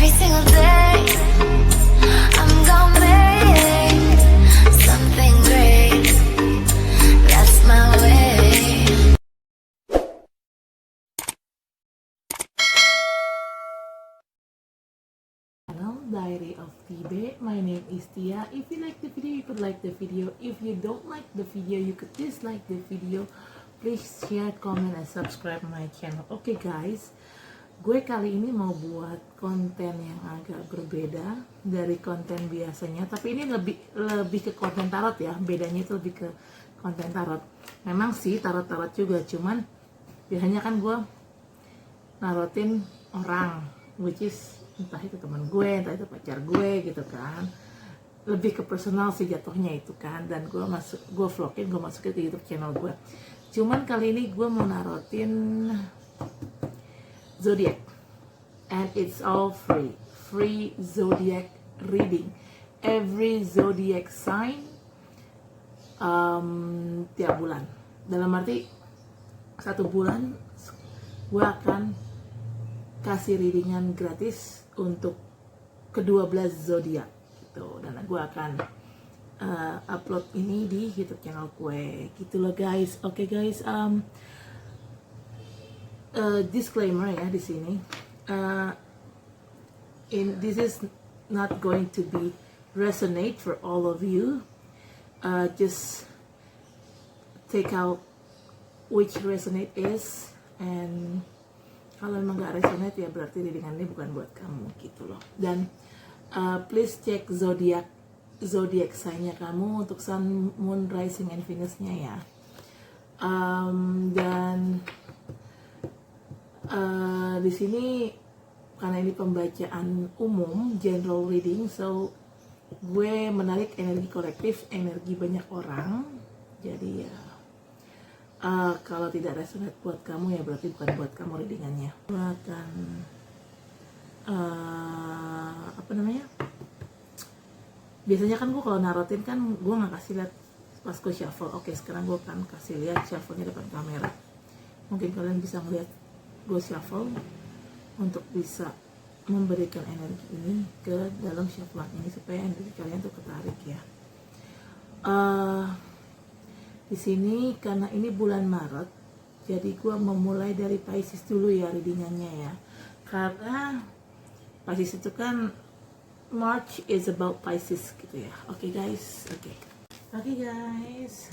every single day. I'm gonna make something great. That's my way. Diary of Tibe. My name is Tia. If you like the video, you could like the video. If you don't like the video, you could dislike the video. Please share, comment, and subscribe my channel. Oke guys, gue kali ini mau buat konten yang agak berbeda dari konten biasanya. Tapi ini lebih ke konten tarot ya. Bedanya itu lebih ke konten tarot. Memang sih tarot-tarot juga, cuman biasanya kan gue narotin orang, which is entah itu teman gue, entah itu pacar gue gitu kan, lebih ke personal sih jatuhnya itu kan. Dan gue vlogin, gue masukin ke YouTube channel gue. Cuman kali ini gue mau narotin zodiac, and it's all free zodiac reading, every zodiac sign tiap bulan. Dalam arti 1 bulan gue akan kasih readingan gratis untuk ke-12 zodiak gitu, dan gue akan upload ini di YouTube channel gue gitu loh guys. Oke guys, disclaimer ya di sini, this is not going to be resonate for all of you. Just take out which resonate is, and kalau memang gak resonate ya berarti readingan ini bukan buat kamu gitu loh. Dan please cek zodiak sign-nya kamu untuk sun, moon, rising, and Venus-nya ya. Dan di sini karena ini pembacaan umum, general reading, so gue menarik energi kolektif, energi banyak orang. Jadi ya kalau tidak resonate buat kamu ya berarti bukan buat kamu readingannya. Gue akan biasanya kan gue kalau narotin kan gue nggak kasih lihat pas gue shuffle. Oke, sekarang gue akan kasih lihat shuffle-nya depan kamera. Mungkin kalian bisa melihat gue shuffle untuk bisa memberikan energi ini ke dalam shuffle ini supaya energi kalian tuh ketarik ya. Di sini karena ini bulan Maret, jadi gue memulai dari Pisces dulu ya readingannya ya. Karena Pisces itu kan March is about Pisces gitu ya. Oke guys, oke guys,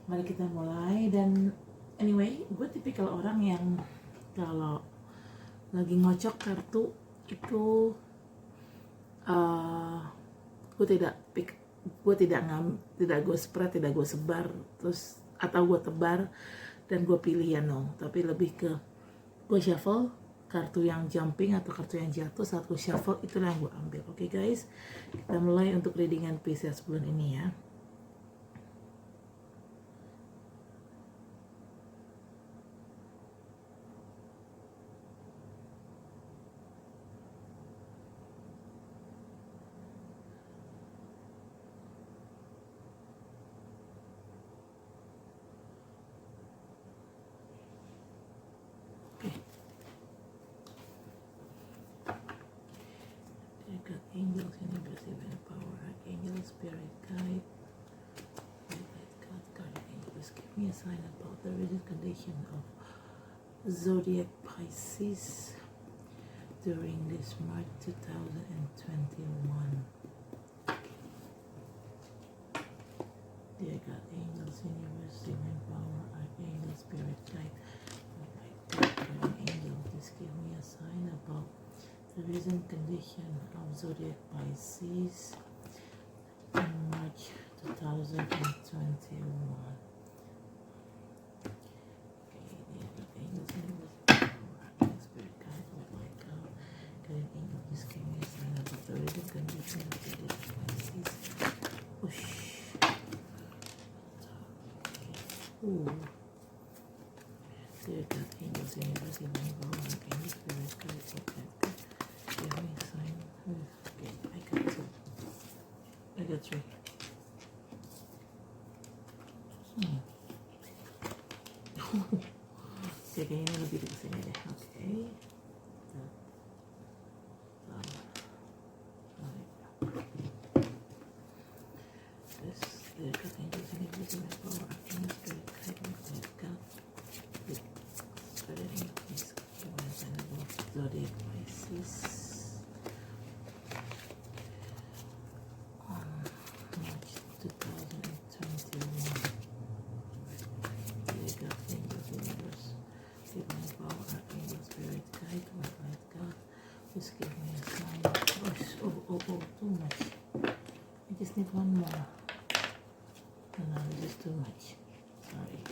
mari kita mulai. Dan anyway, gue tipikal orang yang kalau lagi ngocok kartu itu tidak gue spread, tidak gue sebar terus atau gue tebar dan gue pilih ya, no. Tapi lebih ke gue shuffle kartu yang jumping atau kartu yang jatuh saat gue shuffle, itulah yang gue ambil. Oke guys, kita mulai untuk readingan Pisces bulan ini ya. Angels, universe, divine power, archangel, spirit, guide, God, guardian angels, give me a sign about the rigid condition of zodiac Pisces during this March 2021. Dear God, angels, universe, divine power, archangel, spirit, guide, God, guardian angel, please give me a sign about the recent condition of zodiac Pisces in March 2021. Okay, the angels, universe, power, spirit, guide, oh my God, guardian angel, please give me a sign about the recent condition of zodiac Pisces. Whoosh. Ooh. Dear God, angels, universe, divine power, archangel, spirit, guide, oh my God. Give me a sign. Okay, I got 2. I got 3. Okay, kayaknya ini lebih ke sini deh. Oke. zodiac Pisces on March 2021. Dear God, angels, universe, divine power, archangel, spirit, guide, white light God, just give me a sign. Oh, too much. I just need one more. No, this is too much. Sorry.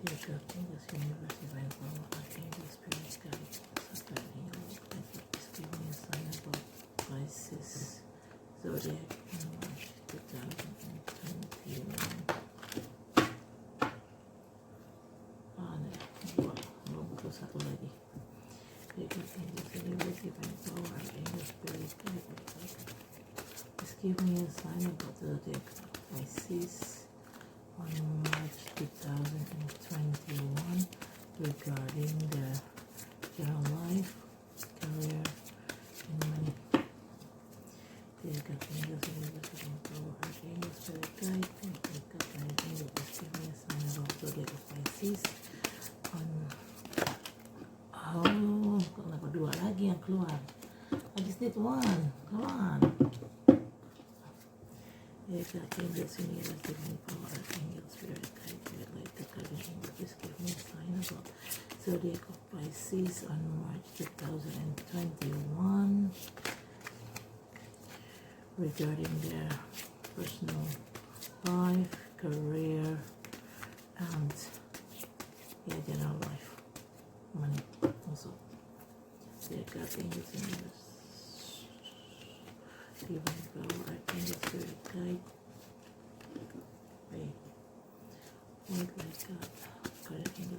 Dear God, angels, universe, divine power, archangel, spirit, guide, sacred angel, just give me a sign about Pisces zodiac in March 2021. Belum butuh satu lagi. Dear God, angels, universe, divine power, archangel, spirit, guide, just give me a sign about the zodiac Pisces on March 2021 regarding their general life, career, and money. Dear God, angels, universe, divine power, archangel, spirit, guide, dear God, angel, just give me a sign about the zodiac Pisces on kenapa dua lagi yang keluar? I just need one. Come on. Dear God, angels, universe, divine power, archangel, spirit, guide, light, the guardian angel, just give me a sign about zodiac of Pisces on March 2021 regarding their personal life, career, and general life, money also. Dear God, angels, universe, divine power, archangel, spirit, guide, white light God, guardian angel,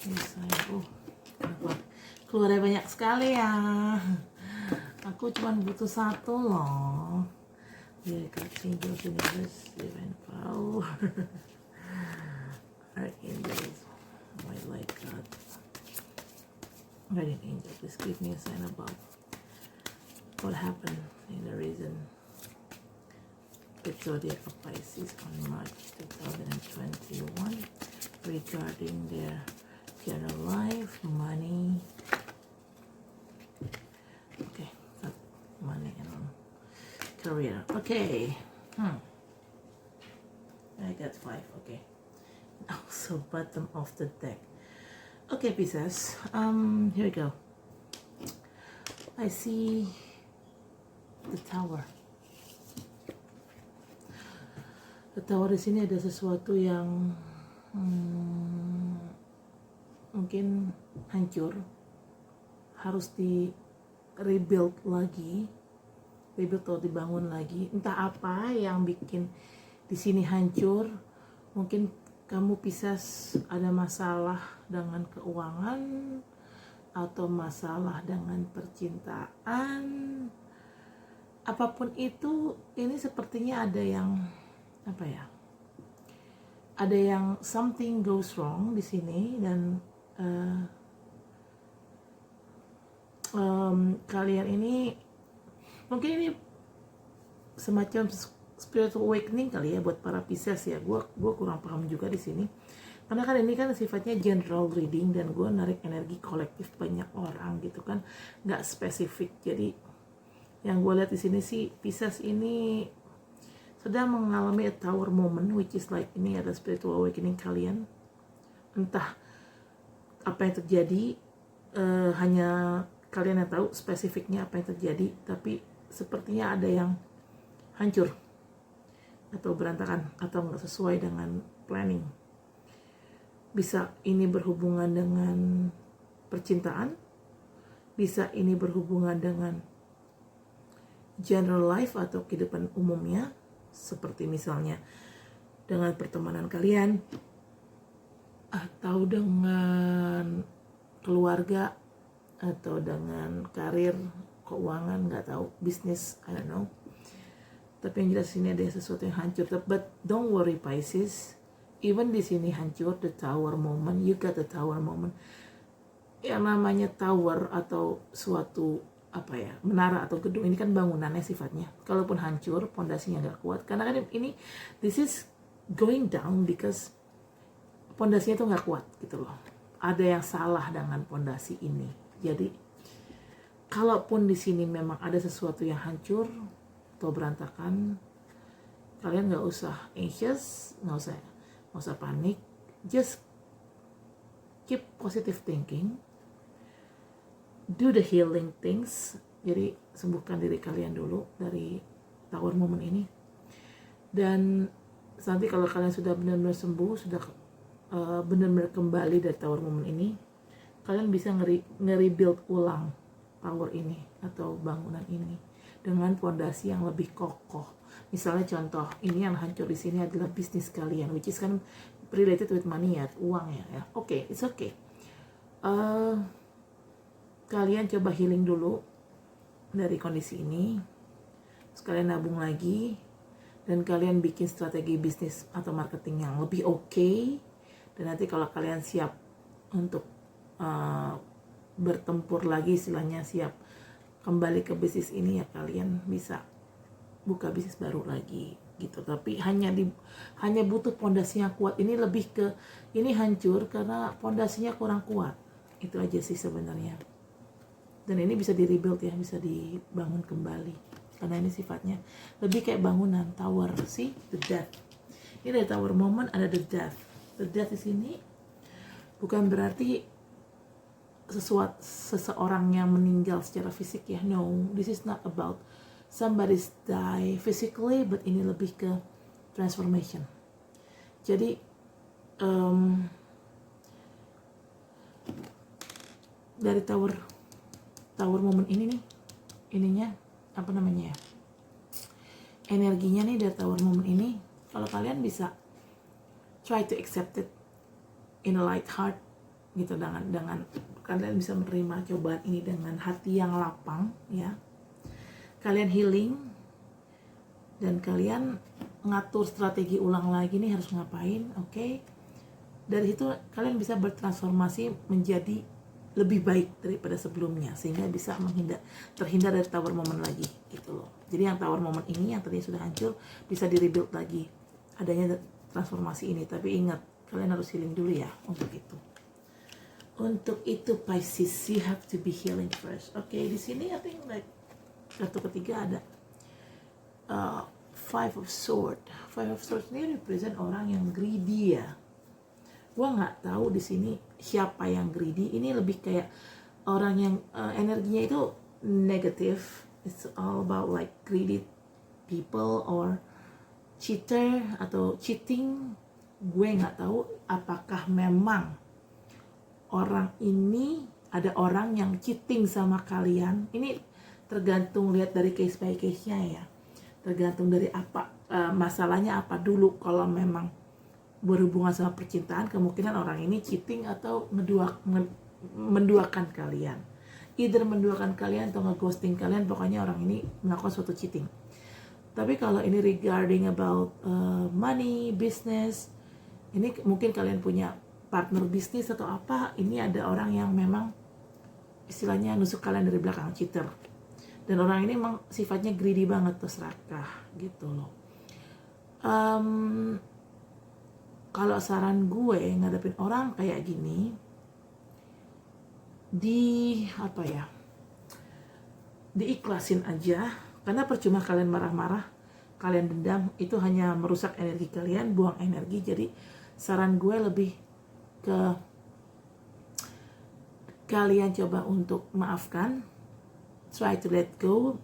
ini saya. Kenapa keluarnya banyak sekali ya? Aku cuma butuh satu loh. Dear God, angels, universe, divine power, archangels, white light God, guardian angel, please give me a sign about what happened in the reason the zodiac of Pisces on March 2021 regarding their general life, money. Okay, money and career. Okay. I got 5. Okay. Also bottom of the deck. Okay, Pisces. Here we go. I see the tower. The tower di sini ada sesuatu yang mungkin hancur, harus di rebuild lagi, atau dibangun lagi. Entah apa yang bikin di sini hancur. Mungkin kamu Pisces ada masalah dengan keuangan atau masalah dengan percintaan. Apapun itu, ini sepertinya ada yang ada yang something goes wrong di sini, dan kalian ini mungkin ini semacam spiritual awakening kali ya buat para Pisces ya. Gue kurang paham juga di sini, karena kan ini kan sifatnya general reading dan gue narik energi kolektif banyak orang gitu kan, nggak spesifik. Jadi yang gue lihat di sini sih Pisces ini sedang mengalami a tower moment, which is like ini ada spiritual awakening kalian. Entah apa yang terjadi, hanya kalian yang tahu spesifiknya apa yang terjadi, tapi sepertinya ada yang hancur atau berantakan atau nggak sesuai dengan planning. Bisa ini berhubungan dengan percintaan, bisa ini berhubungan dengan general life atau kehidupan umumnya, seperti misalnya dengan pertemanan kalian atau dengan keluarga atau dengan karir, keuangan, nggak tahu, bisnis, I don't know. Tapi yang jelas sini ada sesuatu yang hancur. But don't worry Pisces, even di sini hancur, the tower moment, you got the tower moment. Yang namanya tower atau suatu menara atau gedung, ini kan bangunannya sifatnya, kalaupun hancur pondasinya nggak kuat, karena kan ini this is going down because pondasinya tuh nggak kuat gitu loh. Ada yang salah dengan pondasi ini. Jadi kalaupun di sini memang ada sesuatu yang hancur atau berantakan, kalian nggak usah anxious, nggak usah panik, just keep positive thinking, do the healing things. Jadi sembuhkan diri kalian dulu dari Tower Moment ini, dan nanti kalau kalian sudah benar-benar sembuh, sudah benar-benar kembali dari Tower Moment ini, kalian bisa nge-rebuild ulang tower ini atau bangunan ini dengan fondasi yang lebih kokoh. Misalnya contoh, ini yang hancur di sini adalah bisnis kalian, which is kan related with money ya, uang ya. Oke, it's okay. Kalian coba healing dulu dari kondisi ini, terus kalian nabung lagi, dan kalian bikin strategi bisnis atau marketing yang lebih oke. Dan nanti kalau kalian siap untuk bertempur lagi, istilahnya siap kembali ke bisnis ini, ya kalian bisa buka bisnis baru lagi gitu. Tapi hanya butuh pondasi yang kuat. Ini lebih ke ini hancur karena pondasinya kurang kuat. Itu aja sih sebenarnya. Dan ini bisa di-rebuild ya, bisa dibangun kembali. Karena ini sifatnya lebih kayak bangunan tower, sih, the death. Ini ada Tower Moment, ada the death. The death di sini bukan berarti seseorang yang meninggal secara fisik ya. No, this is not about somebody's die physically, but ini lebih ke transformation. Jadi dari Tower Moment ini nih, ininya apa namanya ya, energinya nih dari Tower Moment ini, kalau kalian bisa try to accept it in a light heart gitu, dengan kalian bisa menerima cobaan ini dengan hati yang lapang ya. Kalian healing dan kalian ngatur strategi ulang lagi nih harus ngapain, oke? Dari situ kalian bisa bertransformasi menjadi lebih baik daripada sebelumnya, sehingga bisa terhindar dari Tower Moment lagi gitu loh. Jadi yang Tower Moment ini yang tadinya sudah hancur bisa di-rebuild lagi adanya transformasi ini. Tapi ingat, kalian harus healing dulu ya untuk itu. Untuk itu Pisces, you have to be healing first. Oke, di sini I think like kartu ketiga ada Five of Swords. Five of Swords ini represent orang yang greedy ya. Gua nggak tahu di sini siapa yang greedy. Ini lebih kayak orang yang energinya itu negatif. It's all about like greedy people or cheater atau cheating. Gue nggak tahu apakah memang orang ini ada orang yang cheating sama kalian. Ini tergantung lihat dari case by case-nya ya. Tergantung dari apa masalahnya apa dulu. Kalau memang berhubungan sama percintaan, kemungkinan orang ini cheating atau menduakan kalian. Either menduakan kalian atau ngeghosting kalian, pokoknya orang ini melakukan suatu cheating. Tapi kalau ini regarding about money, business, ini mungkin kalian punya partner bisnis atau apa, ini ada orang yang memang istilahnya nusuk kalian dari belakang, cheater. Dan orang ini memang sifatnya greedy banget, tuh serakah gitu loh. Kalau saran gue ngadepin orang kayak gini, diikhlasin aja, karena percuma kalian marah-marah, kalian dendam, itu hanya merusak energi kalian, buang energi. Jadi saran gue lebih ke kalian coba untuk maafkan, try to let go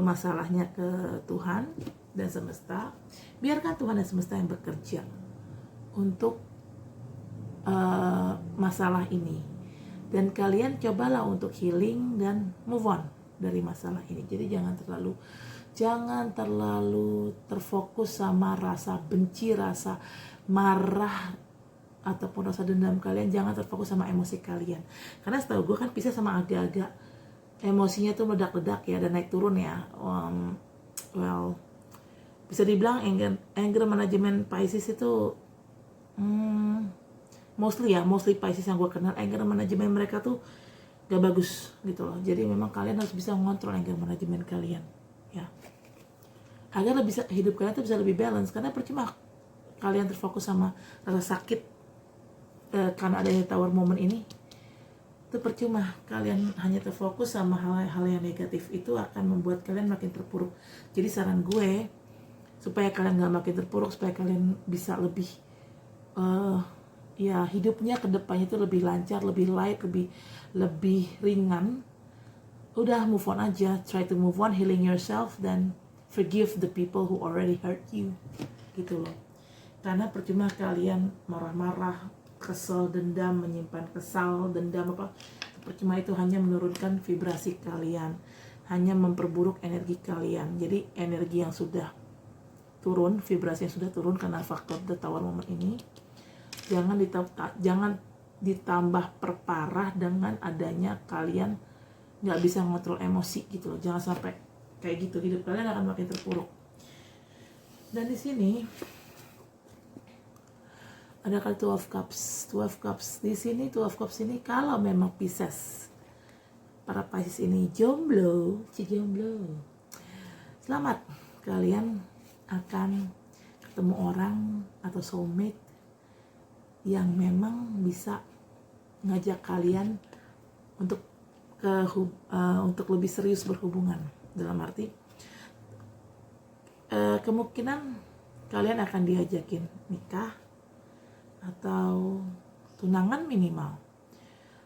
masalahnya ke Tuhan dan semesta. Biarkan Tuhan dan semesta yang bekerja untuk masalah ini, dan kalian cobalah untuk healing dan move on dari masalah ini. Jadi jangan terlalu terfokus sama rasa benci, rasa marah ataupun rasa dendam kalian. Jangan terfokus sama emosi kalian, karena setahu gue kan Pisces sama agak-agak emosinya tuh meledak-ledak ya, dan naik turun ya. Bisa dibilang anger management Pisces itu mostly Pisces yang gue kenal, anger management mereka tuh gak bagus gitu loh. Jadi memang kalian harus bisa mengontrol anger management kalian ya, agar hidup kalian tuh bisa lebih balance. Karena percuma kalian terfokus sama rasa sakit karena adanya tower moment ini, itu percuma. Kalian hanya terfokus sama hal-hal yang negatif, itu akan membuat kalian makin terpuruk. Jadi saran gue, supaya kalian gak makin terpuruk, supaya kalian bisa lebih ya hidupnya ke depannya itu lebih lancar, lebih light, lebih ringan, udah move on aja. Try to move on, healing yourself, dan forgive the people who already hurt you, gitu loh. Karena percuma kalian marah-marah, kesel, dendam, menyimpan kesal, dendam apa, percuma. Itu hanya menurunkan vibrasi kalian, hanya memperburuk energi kalian. Jadi energi yang sudah turun, vibrasi yang sudah turun karena faktor the tower moment ini, jangan ditambah perparah dengan adanya kalian nggak bisa ngontrol emosi gitu loh. Jangan sampai kayak gitu, hidup kalian akan makin terpuruk. Dan di sini ada kali 12 cups. Di sini 12 cups ini kalau memang Pisces, para Pisces ini jomblo, selamat, kalian akan ketemu orang atau soulmate yang memang bisa ngajak kalian untuk lebih serius berhubungan. Dalam arti kemungkinan kalian akan diajakin nikah atau tunangan minimal.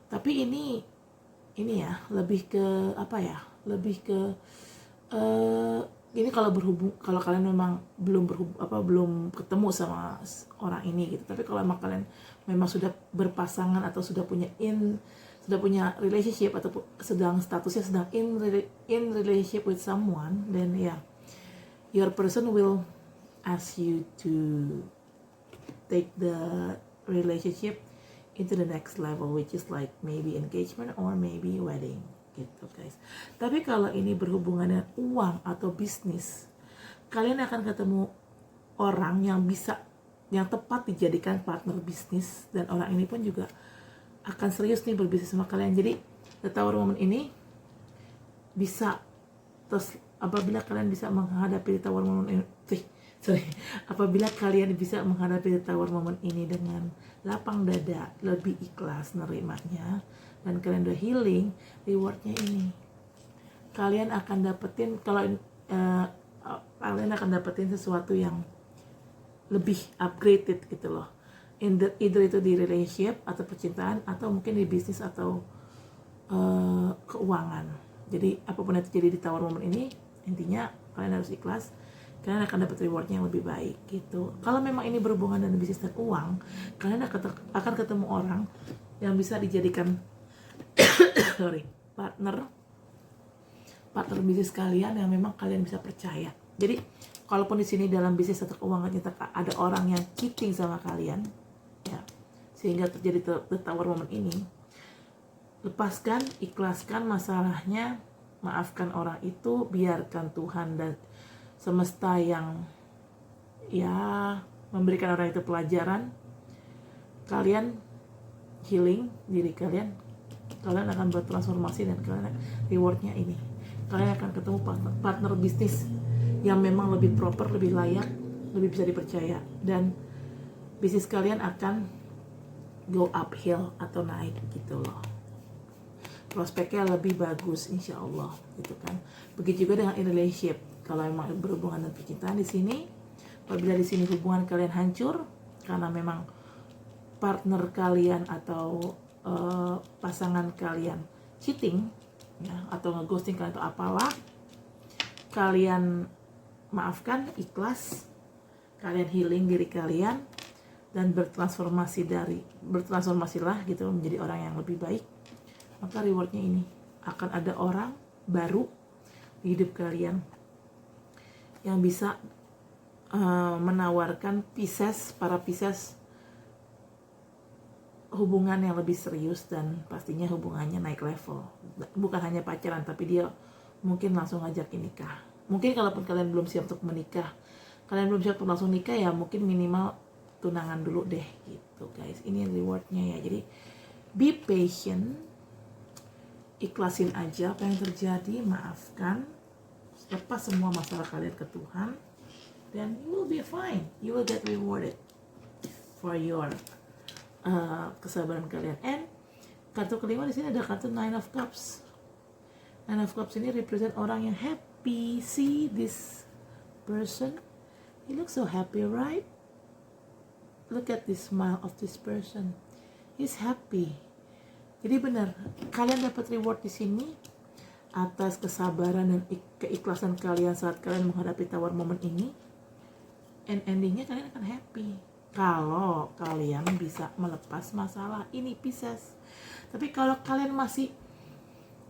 Tapi ini ya lebih ke apa ya? Lebih ke ini kalau kalian memang belum ketemu sama orang ini gitu. Tapi kalau emang kalian memang sudah berpasangan atau sudah punya relationship atau statusnya sedang in relationship with someone, then ya your person will ask you to take the relationship into the next level, which is like maybe engagement or maybe wedding gitu guys. Tapi kalau ini berhubungan dengan uang atau bisnis, kalian akan ketemu orang yang tepat dijadikan partner bisnis, dan orang ini pun juga akan serius nih berbisnis sama kalian. Jadi the tower moment ini bisa apabila kalian bisa menghadapi the tower moment ini, apabila kalian bisa menghadapi the tower moment ini dengan lapang dada, lebih ikhlas nerimanya, dan kalian udah healing, rewardnya ini kalian akan dapetin, kalian akan dapetin sesuatu yang lebih upgraded gitu loh. Either itu di relationship atau percintaan, atau mungkin di bisnis atau keuangan. Jadi apapun yang terjadi di tower moment ini, intinya kalian harus ikhlas, kalian akan dapat rewardnya yang lebih baik gitu. Kalau memang ini berhubungan dengan bisnis dan uang, kalian akan ketemu orang yang bisa dijadikan partner bisnis kalian, yang memang kalian bisa percaya. Jadi kalaupun di sini dalam bisnis atau keuangan ada orang yang cheating sama kalian, ya, sehingga terjadi the tower moment ini, lepaskan, ikhlaskan masalahnya, maafkan orang itu, biarkan Tuhan dan semesta yang ya memberikan orang itu pelajaran. Kalian healing diri kalian akan bertransformasi, dan kalian rewardnya ini, kalian akan ketemu partner bisnis yang memang lebih proper, lebih layak, lebih bisa dipercaya, dan bisnis kalian akan go uphill atau naik gitu loh. Prospeknya lebih bagus insya Allah gitu kan. Begitu juga dengan in relationship. Kalau memang berhubungan dengan percintaan di sini, apabila di sini hubungan kalian hancur karena memang partner kalian atau pasangan kalian cheating, ya, atau ngeghosting kalian atau apalah, kalian maafkan, ikhlas, kalian healing diri kalian, dan bertransformasilah gitu menjadi orang yang lebih baik, maka rewardnya ini akan ada orang baru di hidup kalian yang bisa menawarkan para Pisces hubungan yang lebih serius, dan pastinya hubungannya naik level. Bukan hanya pacaran, tapi dia mungkin langsung ngajakin nikah. Mungkin kalaupun kalian belum siap untuk menikah, kalian belum siap untuk langsung nikah, ya mungkin minimal tunangan dulu deh gitu guys. Ini rewardnya ya. Jadi be patient, ikhlasin aja apa yang terjadi, maafkan, lepas semua masalah kalian ke Tuhan, dan you will be fine. You will get rewarded for your kesabaran kalian. And kartu kelima di sini ada kartu Nine of Cups. Nine of Cups ini represent orang yang happy. See this person, he looks so happy, right? Look at the smile of this person, he's happy. Jadi benar, kalian dapat reward di sini atas kesabaran dan keikhlasan kalian saat kalian menghadapi tawar momen ini. And endingnya kalian akan happy kalau kalian bisa melepas masalah ini, Pisces. Tapi kalau kalian masih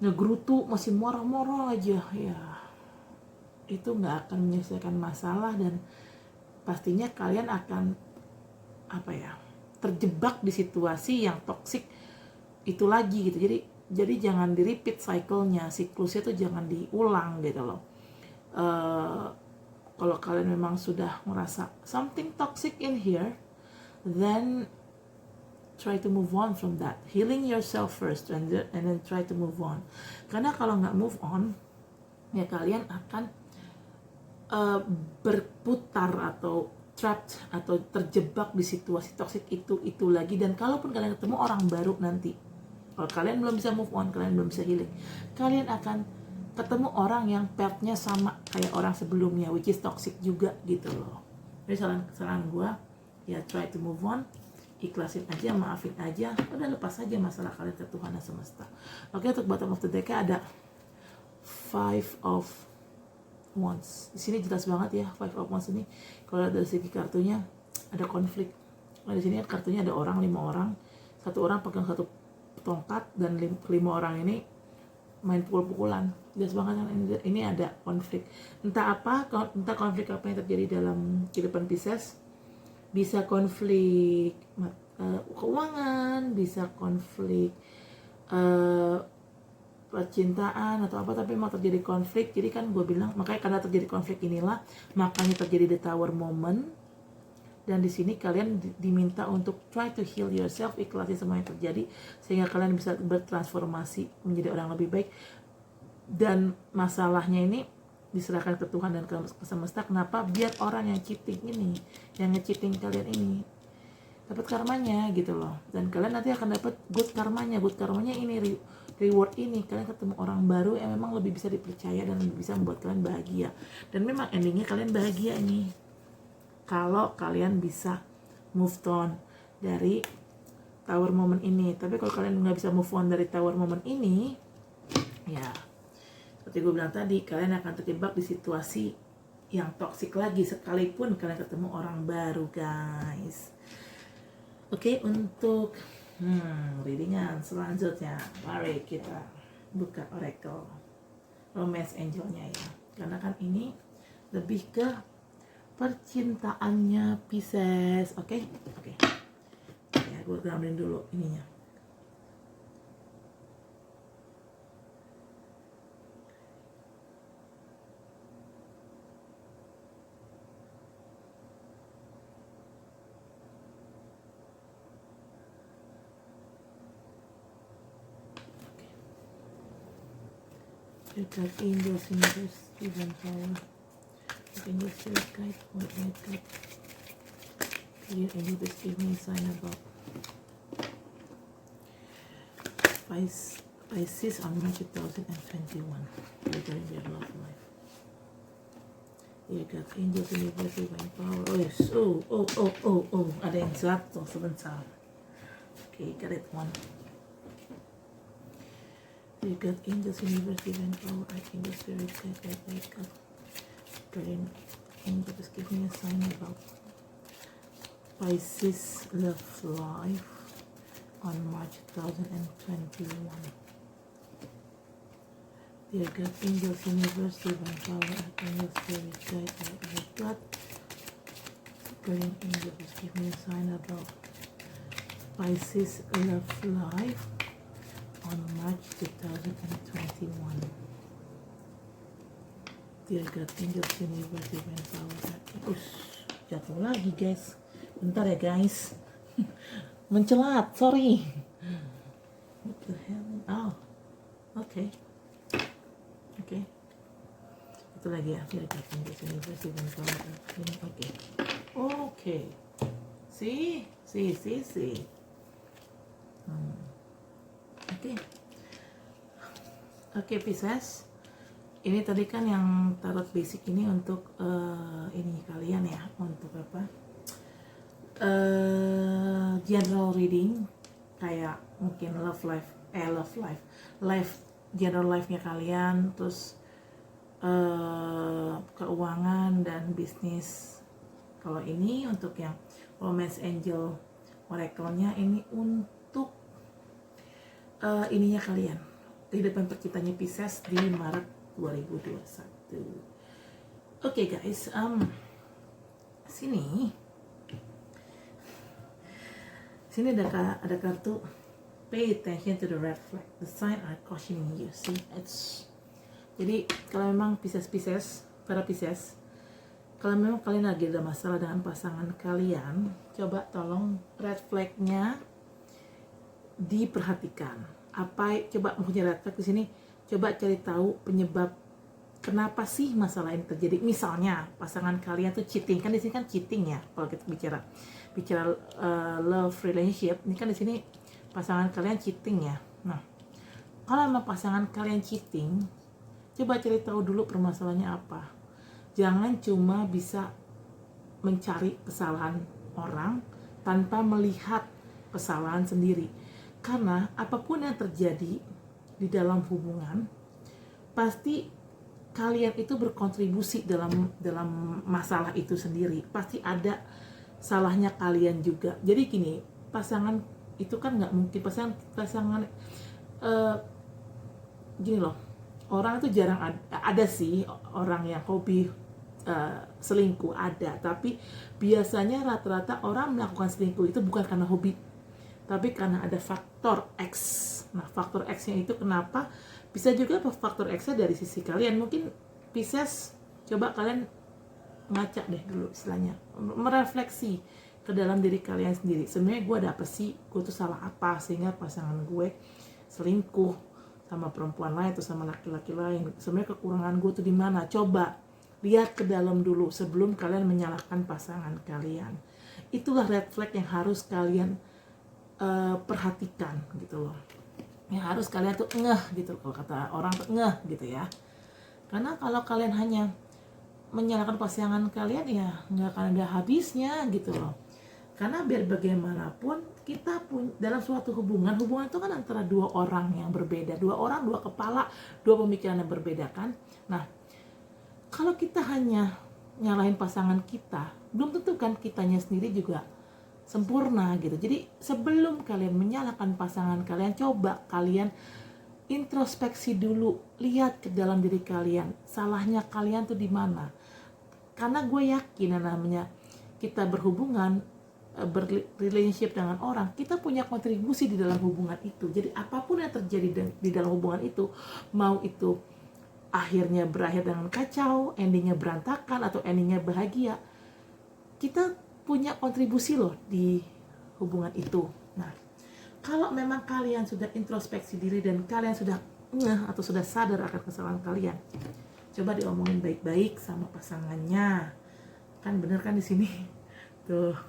ngegerutu, masih marah-marah aja, ya itu nggak akan menyelesaikan masalah, dan pastinya kalian akan terjebak di situasi yang toksik itu lagi gitu. Jadi jangan di repeat cycle-nya, siklusnya tuh jangan diulang gitu loh. Kalau kalian memang sudah merasa something toxic in here, then try to move on from that. Healing yourself first and then try to move on. Karena kalau nggak move on, ya kalian akan berputar atau trapped atau terjebak di situasi toxic itu lagi. Dan kalaupun kalian ketemu orang baru nanti, kalau kalian belum bisa move on, kalian belum bisa healing, kalian akan ketemu orang yang path-nya sama kayak orang sebelumnya, which is toxic juga gitu loh. Jadi saran gue, ya try to move on, ikhlasin aja, maafin aja, udah lepas aja masalah kalian ke Tuhan dan semesta. Oke, untuk bottom of the deck ada Five of Wands. Di sini jelas banget ya, Five of Wands ini. Kalau dari segi kartunya ada konflik. Nah, di sini kartunya ada 5 orang. Satu orang pegang satu tongkat dan 5 orang ini main pukul-pukulan. Jelas banget kan ini ada konflik. Entah konflik apa yang terjadi dalam kehidupan Pisces. Bisa konflik keuangan, bisa konflik percintaan atau apa, tapi mau terjadi konflik. Jadi kan gue bilang, makanya karena terjadi konflik inilah makanya terjadi the tower moment. Dan di sini kalian diminta untuk try to heal yourself, ikhlasin semua yang terjadi sehingga kalian bisa bertransformasi menjadi orang lebih baik. Dan masalahnya ini diserahkan ke Tuhan dan ke semesta. Kenapa? Biar orang yang cheating ini, yang nge-cheating kalian ini dapat karmanya gitu loh. Dan kalian nanti akan dapat good karmanya. Good karmanya ini reward ini, kalian ketemu orang baru yang memang lebih bisa dipercaya dan lebih bisa membuat kalian bahagia. Dan memang endingnya kalian bahagia nih kalau kalian bisa move on dari tower moment ini. Tapi kalau kalian nggak bisa move on dari tower moment ini, ya seperti gue bilang tadi, kalian akan terjebak di situasi yang toksik lagi sekalipun kalian ketemu orang baru, guys. Oke, untuk readingan selanjutnya, mari kita buka oracle romance angelnya ya. Karena kan ini lebih ke percintaannya Pisces. Oke. Ya, gue gambarin dulu ininya. You got angels, universe, divine power. Angel spirit guide, what might God? Clear angel, just give me a sign about Pisces on March 2021 regarding their love life. You got angels, universe, divine power. Oh yes, oh, ada yang jatuh sebentar. Okay, got it one. You got angels, universe, divine power, archangel, spirit guide, God. Guardian angel, just give me a sign about Pisces love life on March 2021. Dear God, angels, universe, divine power, archangel, spirit guide, God. Guardian angel, just give me a sign about Pisces love life on March 2021. Dear God, angels, universe, divine power. Jatuh lagi guys. Bentar ya guys. Mencelat, sorry. What the hell? Oh, okay. Itu lagi ya. Dear God, angels, universe, divine power. Okay. See. Oke. Oke, Pisces. Ini tadi kan yang tarot basic ini untuk ini kalian ya, untuk apa? General reading kayak mungkin love life, general life-nya kalian, terus keuangan dan bisnis. Kalau ini untuk yang romance angel oracle-nya, ini untuk ininya kalian, kehidupan percintanya Pisces di Maret 2021. Oke, guys, sini ada kartu pay attention to the red flag, the sign are cautioning you. See, jadi kalau memang para Pisces, kalau memang kalian lagi ada masalah dengan pasangan kalian, coba tolong red flag-nya diperhatikan. Coba punya red flag di sini, coba cari tahu penyebab kenapa sih masalah ini terjadi. Misalnya pasangan kalian tuh cheating, kan di sini kan cheating ya. Kalau kita bicara love relationship, ini kan di sini pasangan kalian cheating ya. Nah, kalau memang pasangan kalian cheating, coba cari tahu dulu permasalahannya apa. Jangan cuma bisa mencari kesalahan orang tanpa melihat kesalahan sendiri. Karena apapun yang terjadi di dalam hubungan, pasti kalian itu berkontribusi dalam masalah itu sendiri. Pasti ada salahnya kalian juga. Jadi gini, pasangan itu kan nggak mungkin pasangan gini loh, orang itu jarang ada sih orang yang hobi selingkuh, ada, tapi biasanya rata-rata orang melakukan selingkuh itu bukan karena hobi, tapi karena ada faktor X. Nah, faktor X-nya itu kenapa? Bisa juga faktor X-nya dari sisi kalian. Mungkin Pisces, coba kalian ngaca deh dulu istilahnya, merefleksi ke dalam diri kalian sendiri. Sebenarnya gue ada apa sih? Gue tuh salah apa sehingga pasangan gue selingkuh sama perempuan lain atau sama laki-laki lain? Sebenarnya kekurangan gue tuh di mana? Coba lihat ke dalam dulu sebelum kalian menyalahkan pasangan kalian. Itulah red flag yang harus kalian perhatikan gitu loh. Yang harus kalian tuh ngeh gitu, kalau kata orang tuh ngeh gitu ya. Karena kalau kalian hanya menyalahkan pasangan kalian, ya nggak akan ada habisnya gitu loh. Karena biar bagaimanapun kita pun dalam suatu hubungan itu kan antara dua orang yang berbeda, dua kepala, dua pemikiran yang berbeda kan. Nah, kalau kita hanya nyalahin pasangan kita, belum tentu kan kitanya sendiri juga sempurna gitu. Jadi sebelum kalian menyalahkan pasangan kalian, coba kalian introspeksi dulu, lihat ke dalam diri kalian, salahnya kalian tuh di mana. Karena gue yakin namanya kita berhubungan, berrelationship dengan orang, kita punya kontribusi di dalam hubungan itu. Jadi apapun yang terjadi di dalam hubungan itu, mau itu akhirnya berakhir dengan kacau, endingnya berantakan atau endingnya bahagia, kita punya kontribusi loh di hubungan itu. Nah, kalau memang kalian sudah introspeksi diri dan kalian sudah ngeh atau sudah sadar akan kesalahan kalian, coba diomongin baik-baik sama pasangannya. Kan bener kan di sini tuh,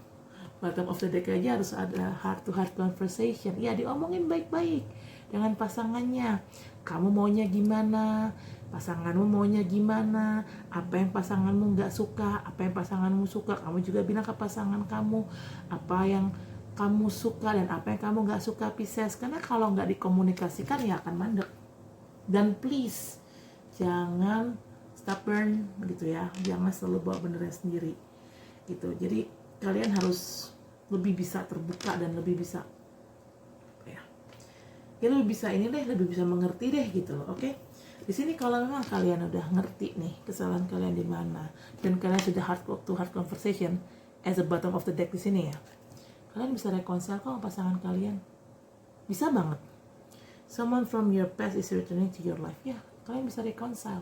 bottom of the deck aja harus ada heart to heart conversation. Ya, diomongin baik-baik dengan pasangannya. Kamu maunya gimana? Pasanganmu maunya gimana? Apa yang pasanganmu nggak suka? Apa yang pasanganmu suka? Kamu juga bilang ke pasangan kamu apa yang kamu suka dan apa yang kamu nggak suka, Pisces. Karena kalau nggak dikomunikasikan ya akan mandek. Dan please jangan stubborn gitu ya, jangan selalu bawa benernya sendiri gitu. Jadi kalian harus lebih bisa terbuka dan lebih bisa lebih bisa lebih bisa mengerti deh gitu loh. Oke? Di sini kalau memang kalian udah ngerti nih kesalahan kalian di mana dan kalian sudah heart to heart conversation as a bottom of the deck di sini ya, kalian bisa reconcile kok sama pasangan kalian. Bisa banget. Someone from your past is returning to your life. Ya, kalian bisa reconcile.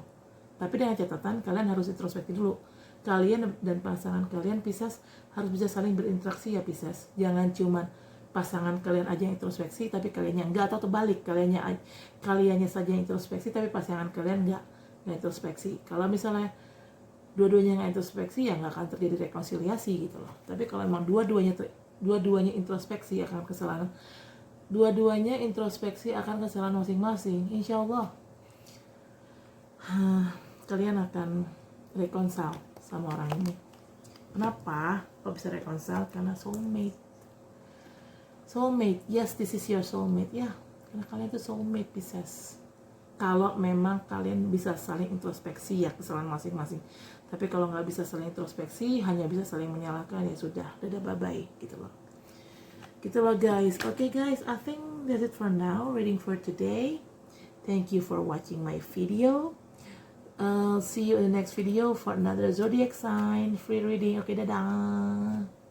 Tapi dengan catatan kalian harus introspeksi dulu. Kalian dan pasangan kalian Pisces harus bisa saling berinteraksi ya Pisces. Jangan cuman pasangan kalian aja yang introspeksi tapi kaliannya enggak, atau terbalik, kaliannya saja yang introspeksi tapi pasangan kalian enggak introspeksi. Kalau misalnya dua-duanya nggak introspeksi, ya nggak akan terjadi rekonsiliasi gitu loh. Tapi kalau memang dua-duanya introspeksi akan kesalahan dua-duanya introspeksi akan kesalahan masing-masing. Insya Allah kalian akan reconcile sama orang ini. Kenapa kok bisa reconcile? Karena soulmate. Yes, this is your soulmate ya. Karena kalian itu soulmate Pisces. Kalau memang kalian bisa saling introspeksi ya kesalahan masing-masing. Tapi kalau nggak bisa saling introspeksi, hanya bisa saling menyalahkan, ya sudah, dadah bye-bye gitu loh. Gitu loh guys. Okay guys, I think that's it for now. Reading for today. Thank you for watching my video. See you in the next video for another zodiac sign free reading. Okay, dadah.